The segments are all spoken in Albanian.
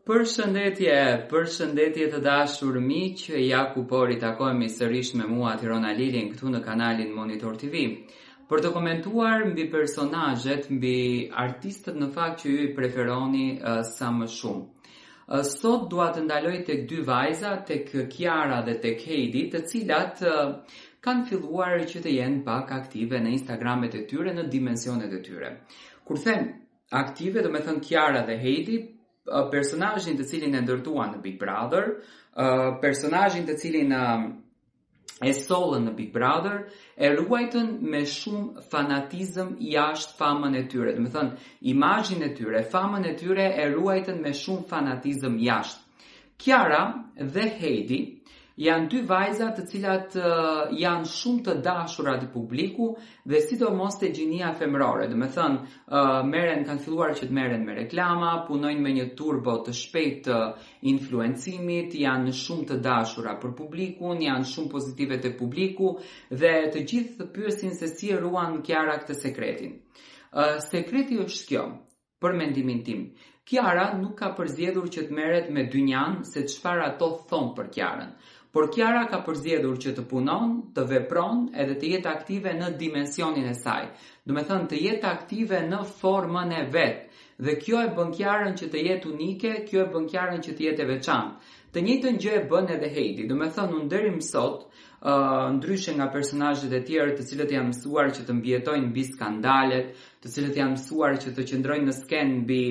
Përshëndetje të dashur miq, ja ku po ritakohemi sërish me mua Tirona Lilin këtu në kanalin Monitor TV. Për të komentuar mbi personazhet, mbi artistët në fakt që ju i preferoni sa më shumë. Sot dua të ndaloj tek dy vajza, tek Kiara dhe tek Heidi, të cilat kanë filluar që të jenë pak aktive në Instagramet e tyre, në dimensionet e tyre. Kur them aktive, do me thënë Kiara dhe Heidi, personazhin të cilin e ndërtuan në Big Brother, personazhin të cilin e sollën në Big Brother, e ruajtën me shumë fanatizëm jashtë famën e tyre. Do me thënë, imazhin e tyre, famën e tyre e ruajtën me shumë fanatizëm jashtë. Kiara dhe Heidi janë dy vajza të cilat janë shumë të dashura te publiku dhe sidomos te gjinia femërore. Do me thënë, kanë filluar që të merren me reklama, punojnë me një turbo të shpejtë të influencimit, janë shumë të dashura për publikun, janë shumë pozitive te publiku dhe të gjithë pyesin se si e ruan Kiara këtë sekretin. Sekreti është kjo, për mendimin tim. Kiara nuk ka përzgjedhur që të merret me dynjan se çfarë ato thon për Kiarën. Por Kiara ka përzgjedhur që të punon, të vepron edhe të jetë aktive në dimensionin e saj. Do me thënë të jetë aktive në formën e vet. Dhe kjo e bën Kiarën që të jetë unike, kjo e bën Kiarën që të jetë e veçantë. Të njëjtën gjë e bën edhe Heidi. Do me thënë, unë deri më sot, ndryshe nga personazhet e tjerë të cilët janë mësuar që të mbijetojnë mbi skandalet, të cilët janë mësuar që të qëndrojnë në skenë mbi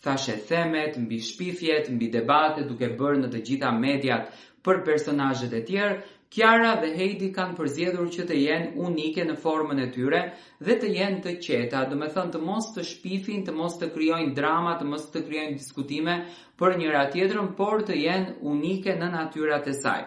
thashe themet, mbi shpifjet, mbi debate, duke bërë në të gjitha mediat për personazhet e tjerë, Kiara dhe Heidi kanë përzgjedhur që të jenë unike në formën e tyre dhe të jenë të qeta, do me thënë të mos të shpifin, të mos të krijojnë drama, të mos të krijojnë diskutime për njëra tjetrën, por të jenë unike në natyrat e saj.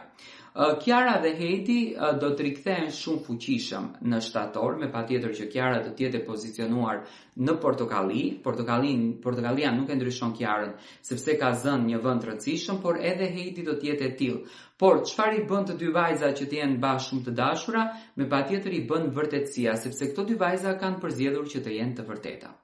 Kiara dhe Heidi do të rikthehen shumë fuqishëm në shtator, me patjetër që Kiara do të jetë pozicionuar në portokalli. Portokallia nuk e ndryshon Kiarën, sepse ka zënë një vend të rëndësishëm, por edhe Heidi do të jetë e tillë. Por çfarë i bën të dy vajza që të jenë bashkë shumë të dashura, me patjetër i bën vërtetësia, sepse këto dy vajza kanë përzgjedhur që të jenë të vërteta.